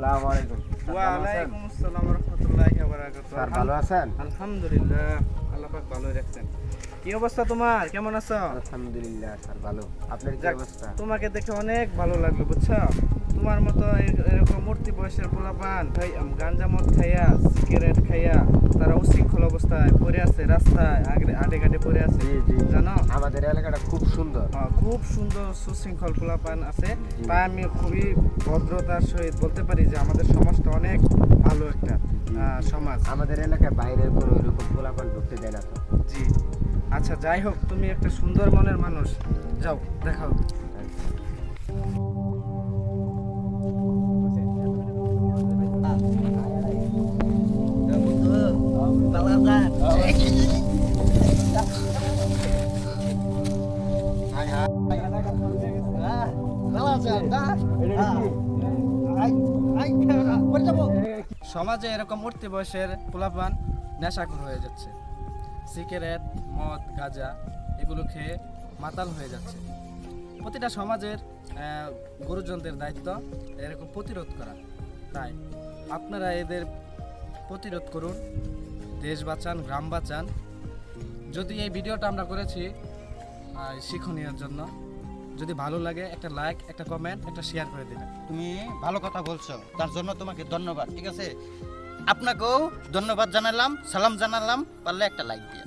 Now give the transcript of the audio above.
আসসালামু আলাইকুম। ওয়া আলাইকুম আসসালাম ওয়া রাহমাতুল্লাহি ওয়া বারাকাতুহু। স্যার ভালো আছেন? আলহামদুলিল্লাহ, আল্লাহ পাক ভালোই রাখছেন। কি অবস্থা তোমার? কেমন আছো? আলহামদুলিল্লাহ স্যার ভালো। আপনার কি যাক, অবস্থা? তোমাকে দেখে অনেক ভালো লাগলো বুঝছো। তোমার মতো এরকম মূর্তি বয়সের পোলাপান গাঞ্জা মদ খাইয়া, সিগারেট খাইয়া তারা উশৃঙ্খল অবস্থায় পড়ে আছে, রাস্তায় আটে ঘাটে পড়ে আছে। জি জি, জানো আমাদের এলাকাটা খুব সুন্দর। খুব সুন্দর সুশৃঙ্খল পোলাপান আছে। জি। তাই আমি খুবই ভদ্রতার সহিত বলতে পারি যে আমাদের সমাজটা অনেক ভালো একটা সমাজ। আমাদের এলাকায় বাইরের কোনো এরকম পোলাপান ঢুকতে দেয় না তো। জি, আচ্ছা যাই হোক, তুমি একটা সুন্দর মনের মানুষ, যাও দেখাও। সমাজে এরকম উঠতি বয়সের পোলাপান নেশাখোর হয়ে যাচ্ছে, সিগারেট মদ গাঁজা এগুলো খেয়ে মাতাল হয়ে যাচ্ছে। প্রতিটা সমাজের গুরুজনদের দায়িত্ব এরকম প্রতিরোধ করা। তাই আপনারা এদের প্রতিরোধ করুন, দেশ বাঁচান, গ্রাম বাঁচান। যদি এই ভিডিওটা আমরা করেছি শিক্ষণীয়র জন্য, যদি ভালো লাগে একটা লাইক, একটা কমেন্ট, একটা শেয়ার করে দিবেন। তুমি ভালো কথা বলছো, তার জন্য তোমাকে ধন্যবাদ। ঠিক আছে, আপনাকেও ধন্যবাদ জানালাম, সালাম জানালাম, পারলে একটা লাইক দিয়ে